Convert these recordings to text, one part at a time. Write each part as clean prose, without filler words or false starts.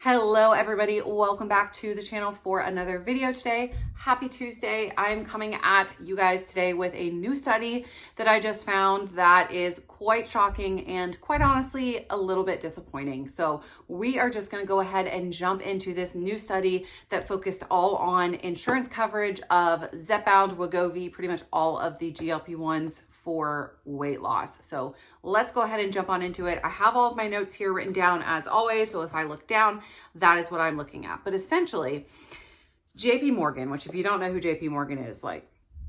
Hello everybody, welcome back to the channel for another video today. Happy Tuesday. I'm coming at you guys today with a new study that I just found that is quite shocking and quite honestly a little bit disappointing. So we are just going to go ahead and jump into this new study that focused all on insurance coverage of Zepbound, Wegovy, pretty much all of the GLP-1s for weight loss. So let's go ahead and jump on into it. I have all of my notes here written down as always. So if I look down, that is what I'm looking at. But essentially, JP Morgan, which if you don't know who JP Morgan is, like,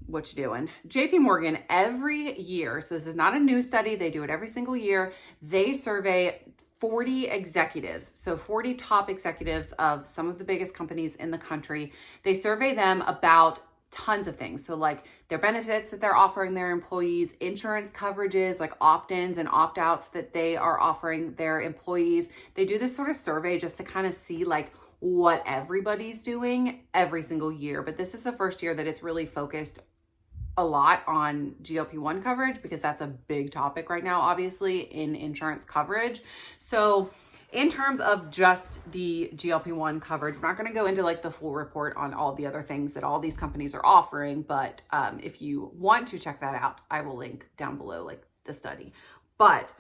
what you doing? JP Morgan every year, so this is not a new study, they do it every single year, they survey 40 executives, so 40 top executives of some of the biggest companies in the country. They survey them about tons of things. So like their benefits that they're offering their employees, insurance coverages, like opt-ins and opt-outs that they are offering their employees. They do this sort of survey just to kind of see like what everybody's doing every single year. But this is the first year that it's really focused a lot on GLP-1 coverage because that's a big topic right now, obviously, in insurance coverage. So in terms of just the GLP-1 coverage, we're not going to go into like the full report on all the other things that all these companies are offering. But if you want to check that out, I will link down below like the study. But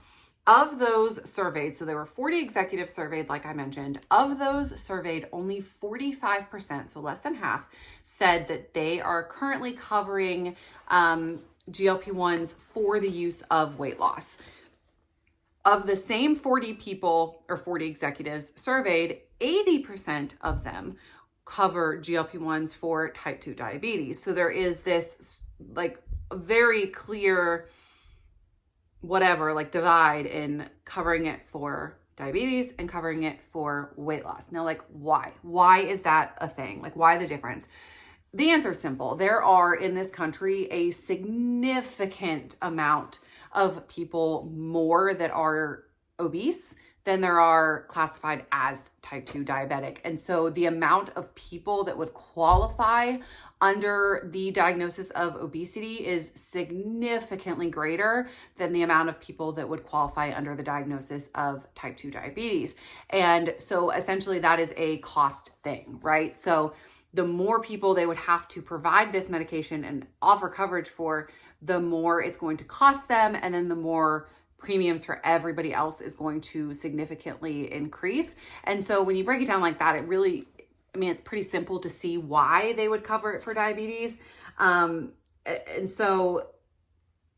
of those surveyed, so there were 40 executives surveyed, like I mentioned, of those surveyed, only 45%, so less than half, said that they are currently covering GLP-1s for the use of weight loss. Of the same 40 people or 40 executives surveyed, 80% of them cover GLP-1s for type 2 diabetes. So there is this like very clear divide in covering it for diabetes and covering it for weight loss. Now, like why? Why is that a thing? Like why the difference? The answer is simple. There are in this country a significant amount of people more that are obese than there are classified as type 2 diabetic. And so the amount of people that would qualify under the diagnosis of obesity is significantly greater than the amount of people that would qualify under the diagnosis of type 2 diabetes. And so essentially that is a cost thing, right? So the more people they would have to provide this medication and offer coverage for, the more it's going to cost them. And then the more premiums for everybody else is going to significantly increase. And so when you break it down like that, it's pretty simple to see why they would cover it for diabetes. And so,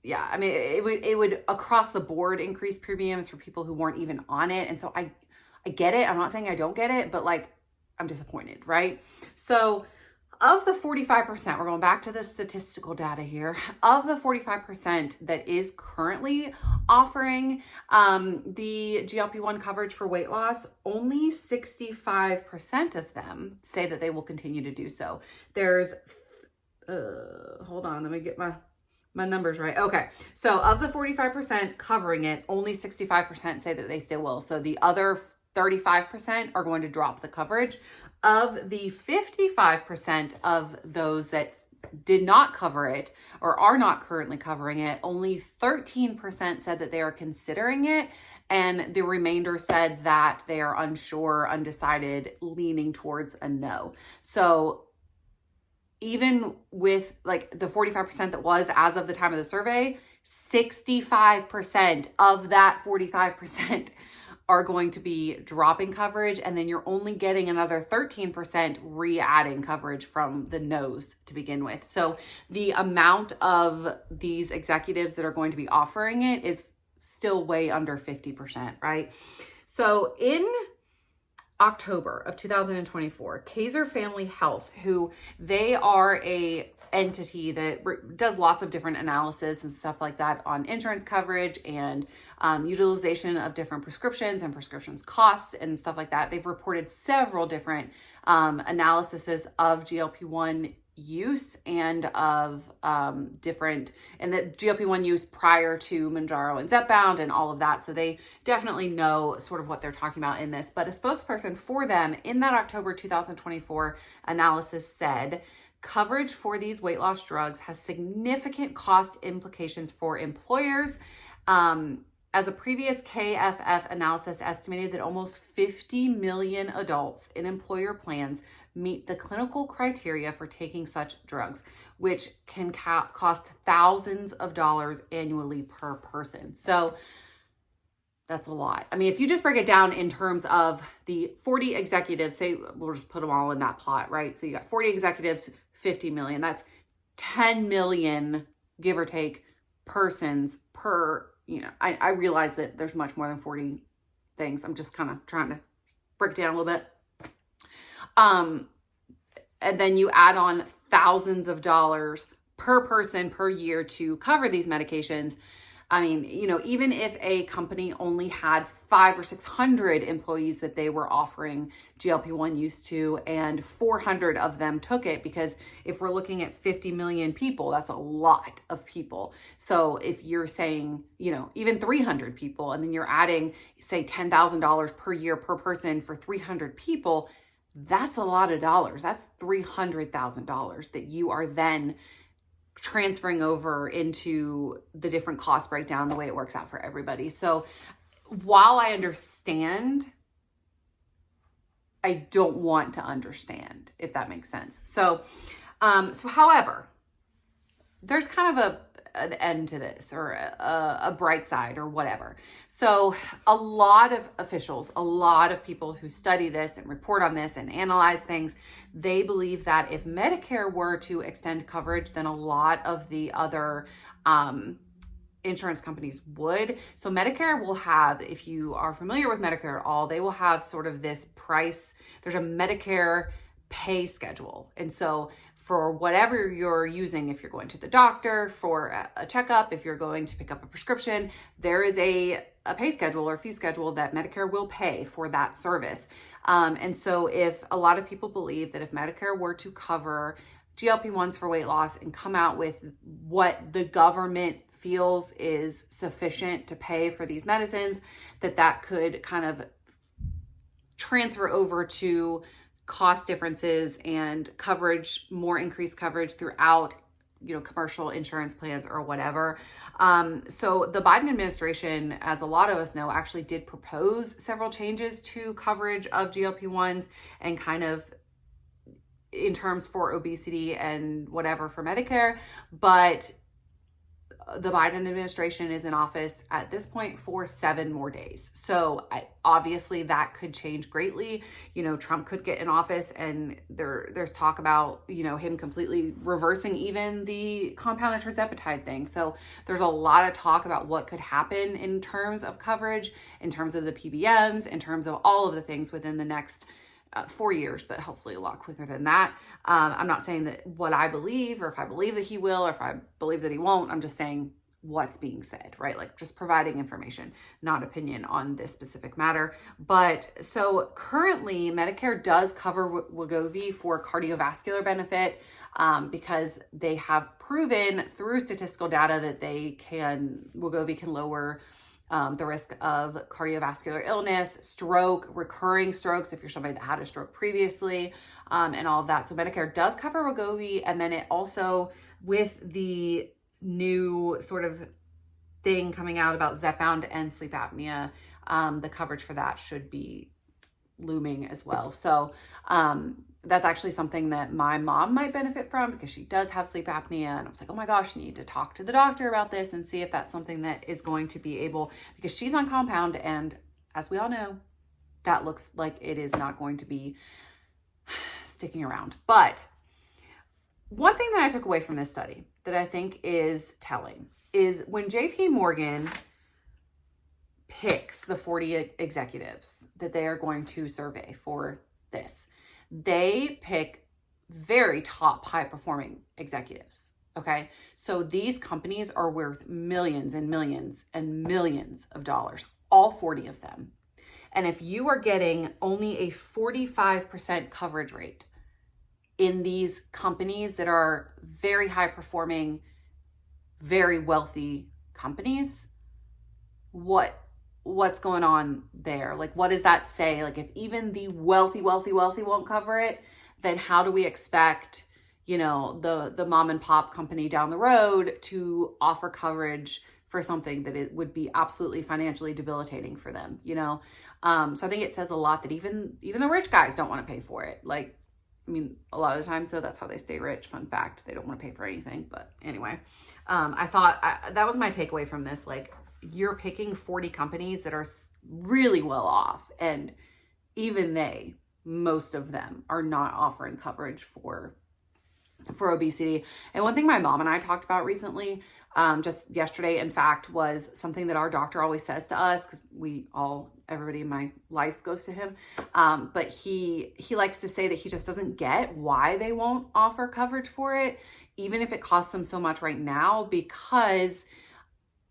yeah, it would across the board increase premiums for people who weren't even on it. And so I get it. I'm not saying I don't get it, but like, I'm disappointed, right? So of the 45%, we're going back to the statistical data here, of the 45% that is currently offering the GLP-1 coverage for weight loss, only 65% of them say that they will continue to do so. There's, hold on, let me get my numbers right. Okay, so of the 45% covering it, only 65% say that they still will. So the other 35% are going to drop the coverage. Of the 55% of those that did not cover it or are not currently covering it, only 13% said that they are considering it. And the remainder said that they are unsure, undecided, leaning towards a no. So even with like the 45% that was as of the time of the survey, 65% of that 45% are going to be dropping coverage, and then you're only getting another 13% re-adding coverage from the no's to begin with. So the amount of these executives that are going to be offering it is still way under 50%, right? So in October of 2024, Kaiser Family Health, who they are a entity that does lots of different analysis and stuff like that on insurance coverage and utilization of different prescriptions and prescriptions costs and stuff like that. They've reported several different analyses of GLP-1 use and of and the GLP-1 use prior to Mounjaro and Zepbound and all of that. So they definitely know sort of what they're talking about in this. But a spokesperson for them in that October 2024 analysis said, coverage for these weight loss drugs has significant cost implications for employers as a previous KFF analysis estimated that almost 50 million adults in employer plans meet the clinical criteria for taking such drugs, which can cost thousands of dollars annually per person. So that's a lot. I mean, if you just break it down in terms of the 40 executives, say we'll just put them all in that pot, right? So you got 40 executives, 50 million. That's 10 million, give or take, persons per, I realize that there's much more than 40 things. I'm just kind of trying to break it down a little bit. And then you add on thousands of dollars per person per year to cover these medications. I mean, even if a company only had 500 or 600 employees that they were offering GLP-1 use to, and 400 of them took it, because if we're looking at 50 million people, that's a lot of people. So if you're saying, even 300 people, and then you're adding, say, $10,000 per year per person for 300 people, that's a lot of dollars. That's $300,000 that you are then transferring over into the different cost breakdown, the way it works out for everybody. So while I understand, I don't want to understand, if that makes sense. So however, there's kind of an end to this, or a bright side, or whatever. So a lot of officials, a lot of people who study this and report on this and analyze things, they believe that if Medicare were to extend coverage, then a lot of the other insurance companies would. So Medicare will have, if you are familiar with Medicare at all, they will have sort of this price. There's a Medicare pay schedule. And so for whatever you're using, if you're going to the doctor for a checkup, if you're going to pick up a prescription, there is a pay schedule or fee schedule that Medicare will pay for that service. And so if a lot of people believe that if Medicare were to cover GLP-1s for weight loss and come out with what the government feels is sufficient to pay for these medicines, that could kind of transfer over to cost differences and coverage, more increased coverage throughout, commercial insurance plans or whatever. So the Biden administration, as a lot of us know, actually did propose several changes to coverage of GLP-1s and kind of in terms for obesity and whatever for Medicare. But the Biden administration is in office at this point for 7 more days. So obviously that could change greatly. Trump could get in office and there's talk about, him completely reversing even the compounded tirzepatide thing. So there's a lot of talk about what could happen in terms of coverage, in terms of the PBMs, in terms of all of the things within the next 4 years, but hopefully a lot quicker than that. I'm not saying that what I believe, or if I believe that he will, or if I believe that he won't. I'm just saying what's being said, right? Like just providing information, not opinion on this specific matter. But so currently Medicare does cover Wegovy for cardiovascular benefit, because they have proven through statistical data that Wegovy can lower the risk of cardiovascular illness, stroke, recurring strokes, if you're somebody that had a stroke previously, and all of that. So Medicare does cover Wegovy. And then it also, with the new sort of thing coming out about Zepbound and sleep apnea, the coverage for that should be looming as well. So that's actually something that my mom might benefit from, because she does have sleep apnea. And I was like, oh my gosh, you need to talk to the doctor about this and see if that's something that is going to be able, because she's on compound. And as we all know, that looks like it is not going to be sticking around. But one thing that I took away from this study that I think is telling is when JP Morgan picks the 40 executives that they are going to survey for this, they pick very top high performing executives. Okay. So these companies are worth millions and millions and millions of dollars, all 40 of them. And if you are getting only a 45% coverage rate in these companies that are very high performing, very wealthy companies, what's going on there? Like, what does that say? Like, if even the wealthy won't cover it, then how do we expect, the mom and pop company down the road to offer coverage for something that it would be absolutely financially debilitating for them, you know? So I think it says a lot that even the rich guys don't want to pay for it. Like, I mean, a lot of the time, so that's how they stay rich. Fun fact, they don't want to pay for anything. But anyway, I thought that was my takeaway from this. Like, you're picking 40 companies that are really well off, and even they, most of them, are not offering coverage for obesity. And one thing my mom and I talked about recently, just yesterday, in fact, was something that our doctor always says to us, because everybody in my life goes to him. But he likes to say that he just doesn't get why they won't offer coverage for it, even if it costs them so much right now, because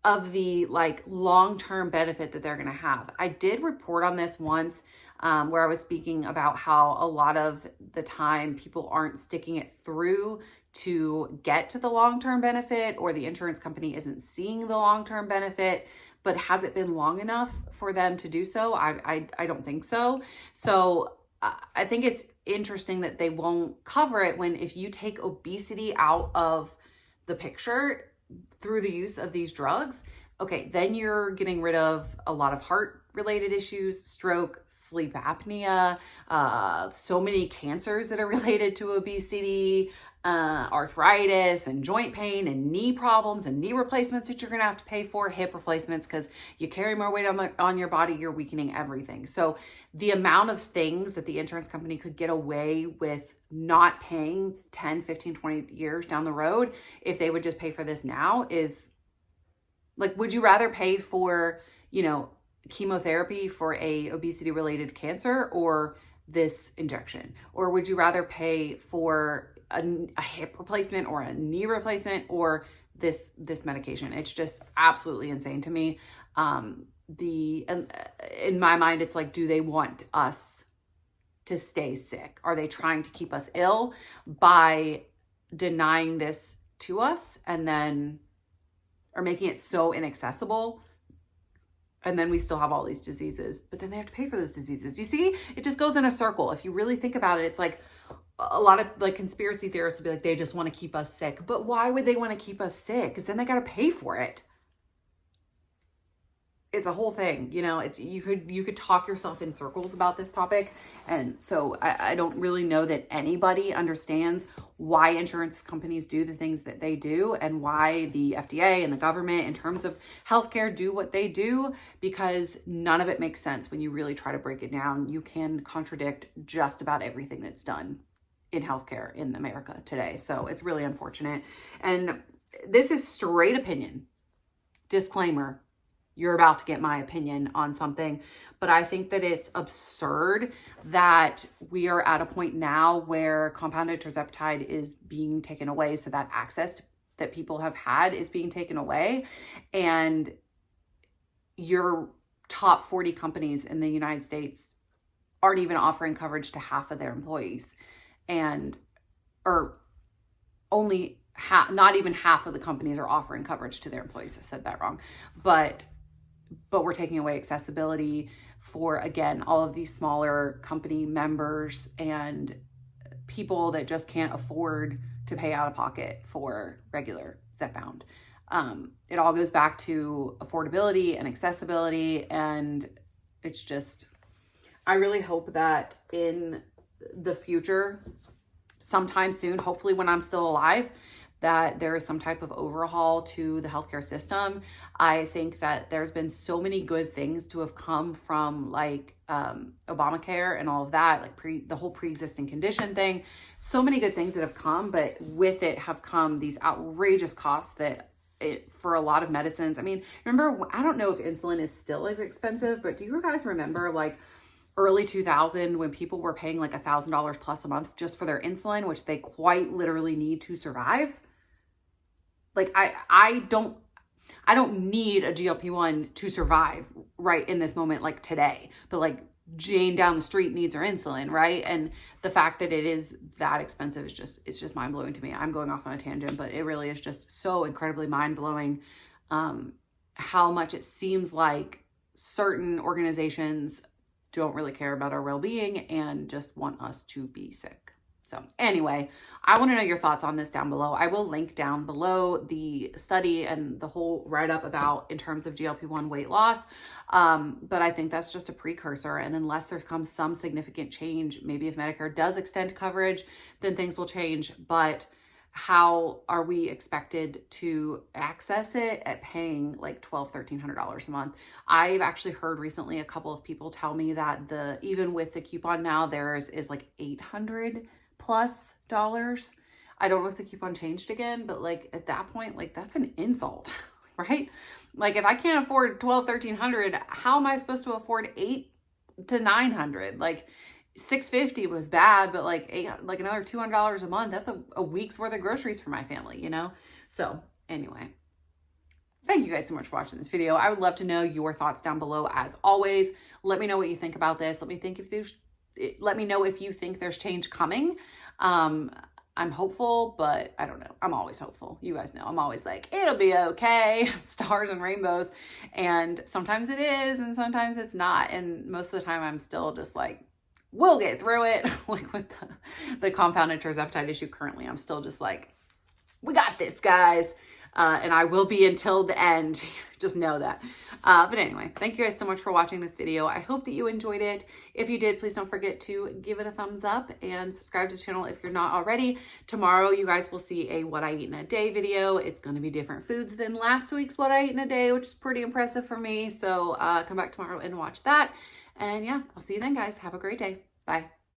of the like long-term benefit that they're going to have. I did report on this once, where I was speaking about how a lot of the time people aren't sticking it through to get to the long-term benefit, or the insurance company isn't seeing the long-term benefit. But has it been long enough for them to do so? I don't think so. So I think it's interesting that they won't cover it, when if you take obesity out of the picture through the use of these drugs, okay, then you're getting rid of a lot of heart related issues, stroke, sleep apnea, so many cancers that are related to obesity, arthritis and joint pain and knee problems and knee replacements that you're going to have to pay for, hip replacements, because you carry more weight on your body, you're weakening everything. So the amount of things that the insurance company could get away with not paying 10, 15, 20 years down the road, if they would just pay for this now, is like, would you rather pay for, you know, chemotherapy for a obesity related cancer, or this injection? Or would you rather pay for a hip replacement or a knee replacement, or this medication? It's just absolutely insane to me. In my mind, it's like, do they want us to stay sick? Are they trying to keep us ill by denying this to us, and then, or making it so inaccessible? And then we still have all these diseases, but then they have to pay for those diseases. You see, it just goes in a circle. If you really think about it, it's like a lot of like conspiracy theorists would be like, they just want to keep us sick. But why would they want to keep us sick? Because then they got to pay for it. It's a whole thing, you know. It's you could talk yourself in circles about this topic. And so I don't really know that anybody understands why insurance companies do the things that they do, and why the FDA and the government in terms of healthcare do what they do, because none of it makes sense when you really try to break it down. You can contradict just about everything that's done in healthcare in America today. So it's really unfortunate. And this is straight opinion. Disclaimer. You're about to get my opinion on something, but I think that it's absurd that we are at a point now where compounded tirzepatide is being taken away, so that access that people have had is being taken away, and your top 40 companies in the United States aren't even offering coverage to half of their employees, or only not even half of the companies are offering coverage to their employees. I said that wrong, but we're taking away accessibility for, again, all of these smaller company members and people that just can't afford to pay out of pocket for regular Zepbound. It all goes back to affordability and accessibility, and it's just, I really hope that in the future, sometime soon, hopefully when I'm still alive, that there is some type of overhaul to the healthcare system. I think that there's been so many good things to have come from like Obamacare and all of that, like the whole pre-existing condition thing. So many good things that have come, but with it have come these outrageous costs that for a lot of medicines. I mean, remember, I don't know if insulin is still as expensive, but do you guys remember like early 2000 when people were paying like $1,000 plus a month just for their insulin, which they quite literally need to survive? Like I don't need a GLP-1 to survive right in this moment, like today, but like Jane down the street needs her insulin, right? And the fact that it is that expensive is it's just mind blowing to me. I'm going off on a tangent, but it really is just so incredibly mind blowing how much it seems like certain organizations don't really care about our well-being and just want us to be sick. So anyway, I want to know your thoughts on this down below. I will link down below the study and the whole write-up about in terms of GLP-1 weight loss. But I think that's just a precursor. And unless there comes some significant change, maybe if Medicare does extend coverage, then things will change. But how are we expected to access it at paying like $1,200, $1,300 a month? I've actually heard recently a couple of people tell me that even with the coupon now, theirs is like $800+ I don't know if the coupon changed again, but like at that point, like that's an insult, right? Like if I can't afford $1,200, $1,300, how am I supposed to afford $800 to $900? Like $650 was bad, but like another $200 a month, that's a week's worth of groceries for my family, you know? So anyway, thank you guys so much for watching this video. I would love to know your thoughts down below as always. Let me know what you think about this. Let me know if you think there's change coming. I'm hopeful, but I don't know. I'm always hopeful. You guys know I'm always like, it'll be okay, stars and rainbows. And sometimes it is, and sometimes it's not. And most of the time I'm still just like, we'll get through it. Like with the compounded terzepatide issue currently, I'm still just like, we got this, guys. And I will be until the end. Just know that. But anyway, thank you guys so much for watching this video. I hope that you enjoyed it. If you did, please don't forget to give it a thumbs up and subscribe to the channel if you're not already. Tomorrow, you guys will see a what I eat in a day video. It's going to be different foods than last week's what I eat in a day, which is pretty impressive for me. So come back tomorrow and watch that. And yeah, I'll see you then, guys. Have a great day. Bye.